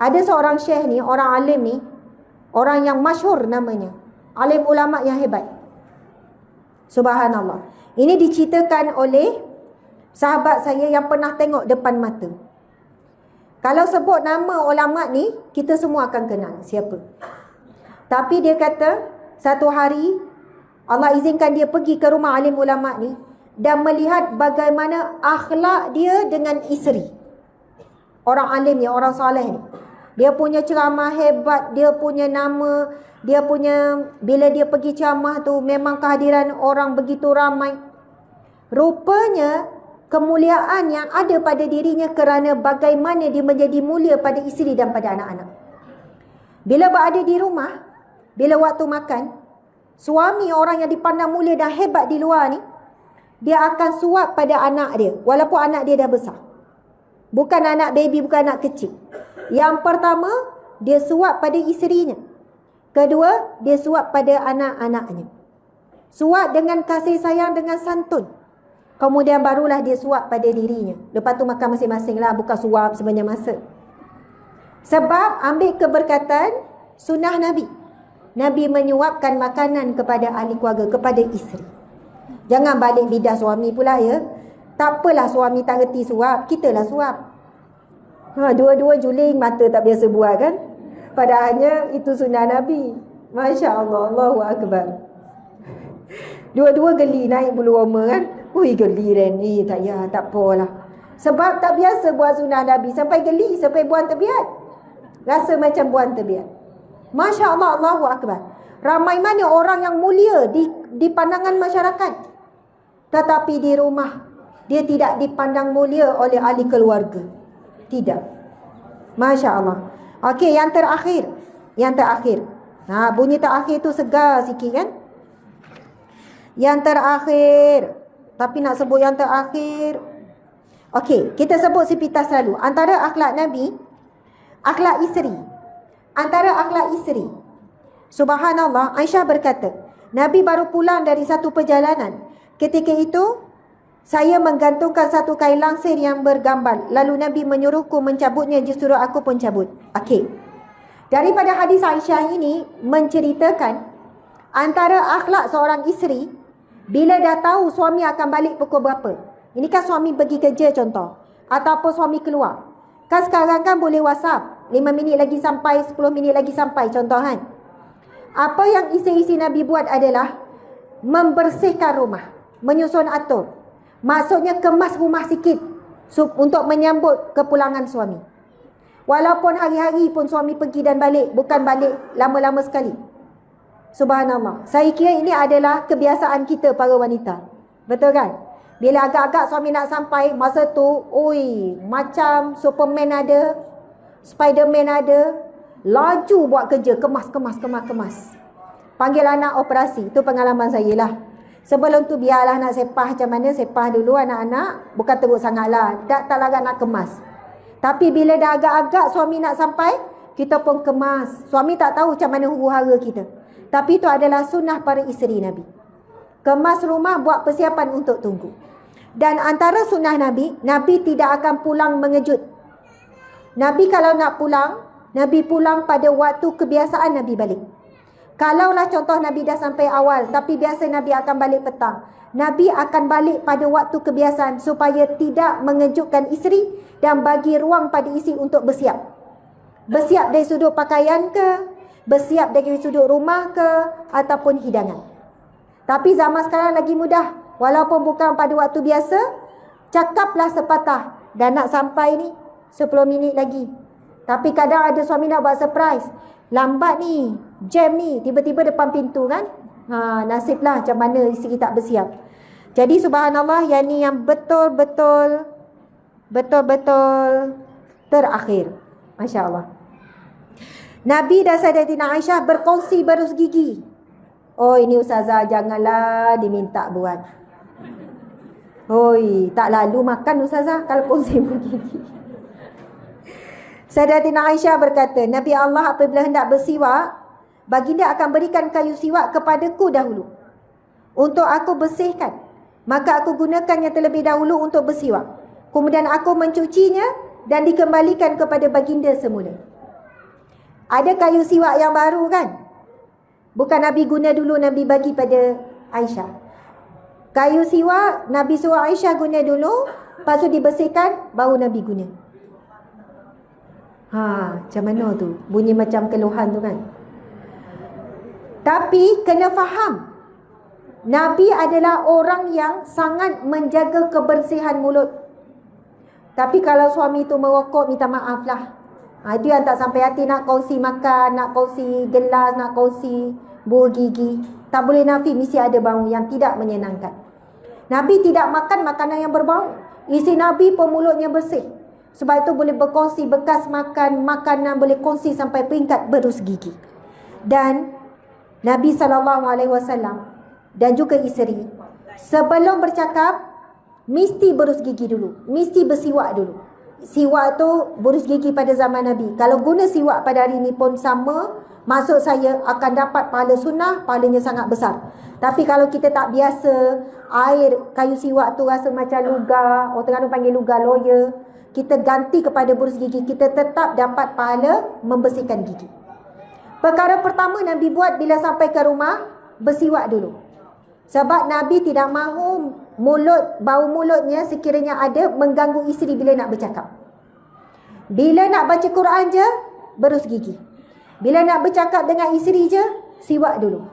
Ada seorang syekh ni, orang alim ni, orang yang masyhur namanya, alim ulama yang hebat. Subhanallah. Ini diceritakan oleh sahabat saya yang pernah tengok depan mata. Kalau sebut nama ulama ni, kita semua akan kenal siapa. Tapi dia kata, satu hari Allah izinkan dia pergi ke rumah alim ulama ni dan melihat bagaimana akhlak dia dengan isteri. Orang alim ni, orang soleh ni. Dia punya ceramah hebat, dia punya nama, dia punya, bila dia pergi ceramah tu memang kehadiran orang begitu ramai. Rupanya kemuliaan yang ada pada dirinya kerana bagaimana dia menjadi mulia pada isteri dan pada anak-anak. Bila berada di rumah, bila waktu makan, suami orang yang dipandang mulia dan hebat di luar ni, dia akan suap pada anak dia, walaupun anak dia dah besar. Bukan anak baby, bukan anak kecil. Yang pertama, dia suap pada isterinya. Kedua, dia suap pada anak-anaknya. Suap dengan kasih sayang, dengan santun. Kemudian barulah dia suap pada dirinya. Lepas tu makan masing-masing lah, bukan suap sebanyak masa. Sebab ambil keberkatan sunnah Nabi. Nabi menyuapkan makanan kepada ahli keluarga, kepada isteri. Jangan balik bidah suami pula ya. Tak apalah suami tak reti suap, kita lah suap. Dua-dua juling, mata tak biasa buat kan. Padahalnya itu sunnah Nabi. Masya Allah, Allahu Akbar. Dua-dua geli naik bulu roma kan. Ui geli Reni, tak ya, tak apalah. Sebab tak biasa buat sunnah Nabi. Sampai geli, sampai buang terbiat. Rasa macam buang terbiat. Masya Allah, Allahu Akbar. Ramai mana orang yang mulia di pandangan masyarakat. Tetapi di rumah, dia tidak dipandang mulia oleh ahli keluarga. Tidak. Masya Allah. Okey, yang terakhir. Yang terakhir. Bunyi terakhir tu segar sikit kan. Yang terakhir. Tapi nak sebut yang terakhir. Okey, kita sebut sepintas selalu. Antara akhlak Nabi, akhlak isteri. Antara akhlak isteri. Subhanallah, Aisyah berkata, Nabi baru pulang dari satu perjalanan. Ketika itu, saya menggantungkan satu kain langsir yang bergambar. Lalu Nabi menyuruhku mencabutnya, justru aku pun cabut. Okey. Daripada hadis Aisyah ini menceritakan antara akhlak seorang isteri bila dah tahu suami akan balik pukul berapa. Ini kan suami pergi kerja contoh, ataupun suami keluar. Kan sekarang kan boleh WhatsApp, 5 minit lagi sampai, 10 minit lagi sampai contoh kan. Apa yang isteri-isteri Nabi buat adalah membersihkan rumah, menyusun atur. Maksudnya kemas rumah sikit untuk menyambut kepulangan suami. Walaupun hari-hari pun suami pergi dan balik, bukan balik lama-lama sekali. Subhanallah. Saya kira ini adalah kebiasaan kita para wanita. Betul kan? Bila agak-agak suami nak sampai, masa tu, macam Superman ada, Spiderman ada, laju buat kerja, kemas. Panggil anak operasi. Itu pengalaman saya lah. Sebelum tu biarlah nak sepah macam mana, sepah dulu anak-anak. Bukan teruk sangat lah. Tak larat nak kemas. Tapi bila dah agak-agak suami nak sampai, kita pun kemas. Suami tak tahu macam mana huru-hara kita. Tapi itu adalah sunnah para isteri Nabi. Kemas rumah, buat persiapan untuk tunggu. Dan antara sunnah Nabi, Nabi tidak akan pulang mengejut. Nabi kalau nak pulang, Nabi pulang pada waktu kebiasaan Nabi balik. Kalaulah contoh Nabi dah sampai awal, tapi biasa Nabi akan balik petang. Nabi akan balik pada waktu kebiasaan supaya tidak mengejutkan isteri dan bagi ruang pada isteri untuk bersiap. Bersiap dari sudut pakaian ke, bersiap dari sudut rumah ke, ataupun hidangan. Tapi zaman sekarang lagi mudah. Walaupun bukan pada waktu biasa, cakaplah sepatah. Dan nak sampai ni 10 minit lagi. Tapi kadang ada suami nak buat surprise. Lambat ni, jam ni, tiba-tiba depan pintu kan. Nasiblah macam mana isteri tak bersiap. Jadi subhanallah, yang ni yang betul-betul terakhir. Masya Allah. Nabi dan Sayyidatina Aisyah berkongsi berus gigi. Oh, ini ustazah janganlah diminta buat. Tak lalu makan ustazah kalau kongsi bergigi. Sayyidatina Aisyah berkata, Nabi Allah apabila hendak bersiwak, baginda akan berikan kayu siwak kepadaku dahulu untuk aku bersihkan. Maka aku gunakannya terlebih dahulu untuk bersiwak. Kemudian aku mencucinya dan dikembalikan kepada baginda semula. Ada kayu siwak yang baru kan? Bukan Nabi guna dulu, Nabi bagi pada Aisyah. Kayu siwak, Nabi suruh Aisyah guna dulu, lepas tu dibersihkan, baru Nabi guna. Macam mana tu? Bunyi macam keluhan tu kan? Tapi kena faham, Nabi adalah orang yang sangat menjaga kebersihan mulut. Tapi kalau suami tu merokok, minta maaf lah. Itu yang tak sampai hati, nak kongsi makan, nak kongsi gelas, nak kongsi buah gigi. Tak boleh nafi, mesti ada bau yang tidak menyenangkan. Nabi tidak makan makanan yang berbau. Isi Nabi pun mulutnya bersih. Sebab itu boleh berkongsi bekas makan makanan, boleh kongsi sampai peringkat berus gigi. Dan Nabi SAW dan juga isteri, sebelum bercakap, mesti berus gigi dulu. Mesti bersiwak dulu. Siwak tu berus gigi pada zaman Nabi. Kalau guna siwak pada hari ini pun sama, maksud saya akan dapat pahala sunnah, pahalanya sangat besar. Tapi kalau kita tak biasa, air kayu siwak tu rasa macam luga, orang Terengganu panggil luga lawyer, kita ganti kepada berus gigi, kita tetap dapat pahala membersihkan gigi. Perkara pertama Nabi buat bila sampai ke rumah, bersiwak dulu. Sebab Nabi tidak mahu bau mulutnya sekiranya ada mengganggu isteri bila nak bercakap. Bila nak baca Quran je, berus gigi. Bila nak bercakap dengan isteri je, siwak dulu.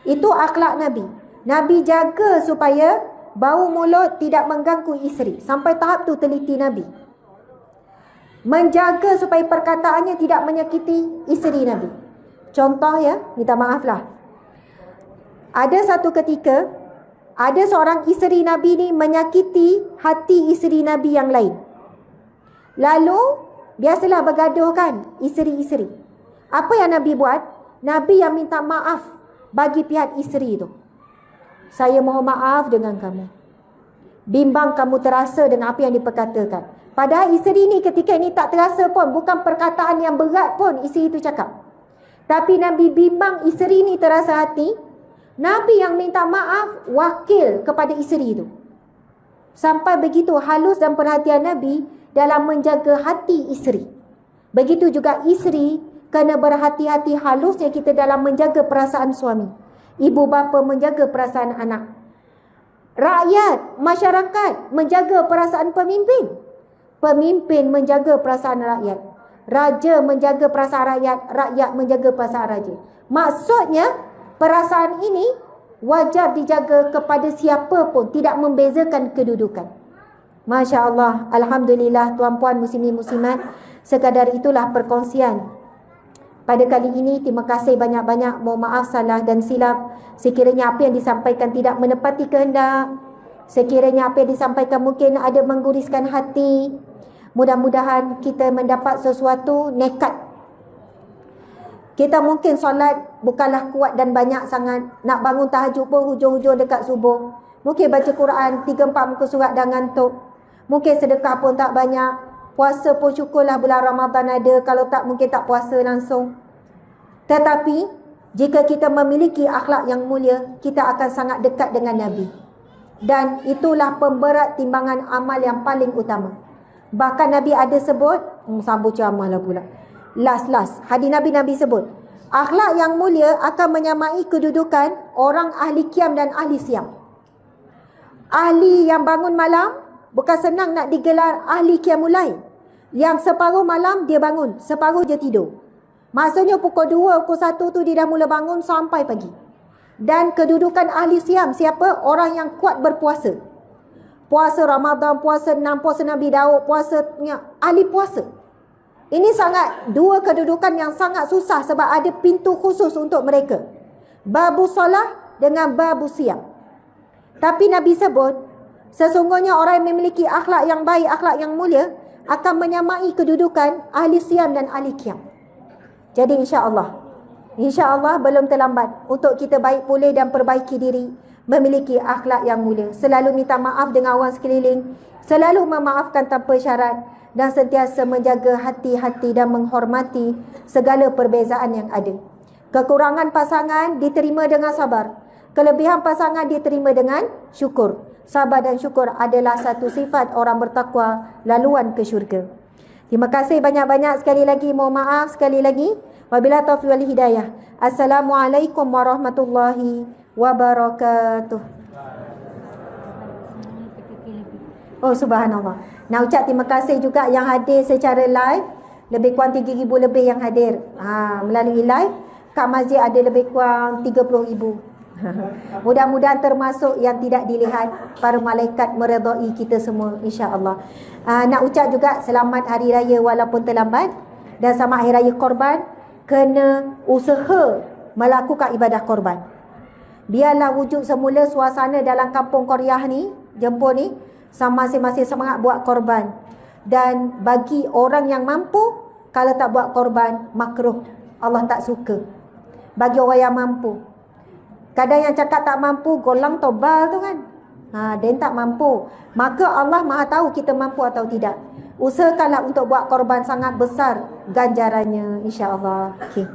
Itu akhlak Nabi. Nabi jaga supaya bau mulut tidak mengganggu isteri. Sampai tahap tu teliti Nabi. Menjaga supaya perkataannya tidak menyakiti isteri Nabi. Contoh ya, minta maaf lah. Ada satu ketika, ada seorang isteri Nabi ni menyakiti hati isteri Nabi yang lain. Lalu, biasalah bergaduh kan, isteri-isteri. Apa yang Nabi buat? Nabi yang minta maaf bagi pihak isteri tu. Saya mohon maaf dengan kamu. Bimbang kamu terasa dengan apa yang diperkatakan. Padahal isteri ni ketika ini tak terasa pun, bukan perkataan yang berat pun isteri itu cakap. Tapi Nabi bimbang isteri ni terasa hati. Nabi yang minta maaf wakil kepada isteri itu. Sampai begitu halus dan perhatian Nabi dalam menjaga hati isteri. Begitu juga isteri kena berhati-hati halusnya kita dalam menjaga perasaan suami. Ibu bapa menjaga perasaan anak. Rakyat, masyarakat menjaga perasaan pemimpin. Pemimpin menjaga perasaan rakyat. Raja menjaga perasaan rakyat. Rakyat menjaga perasaan raja. Maksudnya, perasaan ini wajar dijaga kepada siapa pun, tidak membezakan kedudukan. Masya Allah, Alhamdulillah, tuan-puan muslimin muslimat, sekadar itulah perkongsian pada kali ini. Terima kasih banyak-banyak. Mohon maaf salah dan silap sekiranya apa yang disampaikan tidak menepati kehendak, sekiranya apa yang disampaikan mungkin ada mengguriskan hati. Mudah-mudahan kita mendapat sesuatu nekat. Kita mungkin solat bukanlah kuat dan banyak sangat. Nak bangun tahajud pun hujung-hujung dekat subuh. Mungkin baca Quran 3-4 muka surat dah ngantuk. Mungkin sedekah pun tak banyak. Puasa pun syukurlah bulan Ramadan ada. Kalau tak mungkin tak puasa langsung. Tetapi jika kita memiliki akhlak yang mulia, kita akan sangat dekat dengan Nabi. Dan itulah pemberat timbangan amal yang paling utama. Bahkan Nabi ada sebut, sambut ceramah lah pula. Last. Hadis Nabi sebut, akhlak yang mulia akan menyamai kedudukan orang ahli qiyam dan ahli siam. Ahli yang bangun malam, bukan senang nak digelar ahli qiyamul lail. Yang separuh malam dia bangun, separuh dia tidur. Maksudnya pukul 2, pukul 1 tu dia dah mula bangun sampai pagi. Dan kedudukan ahli siam, siapa? Orang yang kuat berpuasa. Puasa Ramadan, puasa 6, puasa Nabi Daud, puasanya ahli puasa. Ini sangat dua kedudukan yang sangat susah sebab ada pintu khusus untuk mereka. Babu solah dengan babu siam. Tapi Nabi sebut, sesungguhnya orang yang memiliki akhlak yang baik, akhlak yang mulia akan menyamai kedudukan ahli siam dan ahli qiyam. Jadi insya-Allah belum terlambat untuk kita baik pulih dan perbaiki diri, memiliki akhlak yang mulia, selalu minta maaf dengan orang sekeliling, selalu memaafkan tanpa syarat dan sentiasa menjaga hati-hati dan menghormati segala perbezaan yang ada. Kekurangan pasangan diterima dengan sabar, kelebihan pasangan diterima dengan syukur. Sabar dan syukur adalah satu sifat orang bertakwa, laluan ke syurga. Terima kasih banyak-banyak sekali lagi. Mohon maaf sekali lagi. Wabillahi taufiq wal hidayah. Assalamualaikum warahmatullahi wabarakatuh. Oh, subhanallah. Nak ucap terima kasih juga yang hadir secara live. Lebih kurang 3,000 lebih yang hadir melalui live. Kat masjid ada lebih kurang 30,000. Mudah-mudahan termasuk yang tidak dilihat para malaikat meredai kita semua, insya-Allah. Nak ucap juga selamat hari raya walaupun terlambat, dan selamat hari raya korban. Kena usaha melakukan ibadah korban. Biarlah wujud semula suasana dalam kampung Korea ni, Jempol ni, sama masing-masing semangat buat korban. Dan bagi orang yang mampu, kalau tak buat korban, makruh. Allah tak suka. Bagi orang yang mampu. Kadang yang cakap tak mampu, golang tobal tu kan. Dia tak mampu. Maka Allah Maha tahu kita mampu atau tidak. Usahakanlah untuk buat korban, sangat besar ganjarannya, insya-Allah. Okay.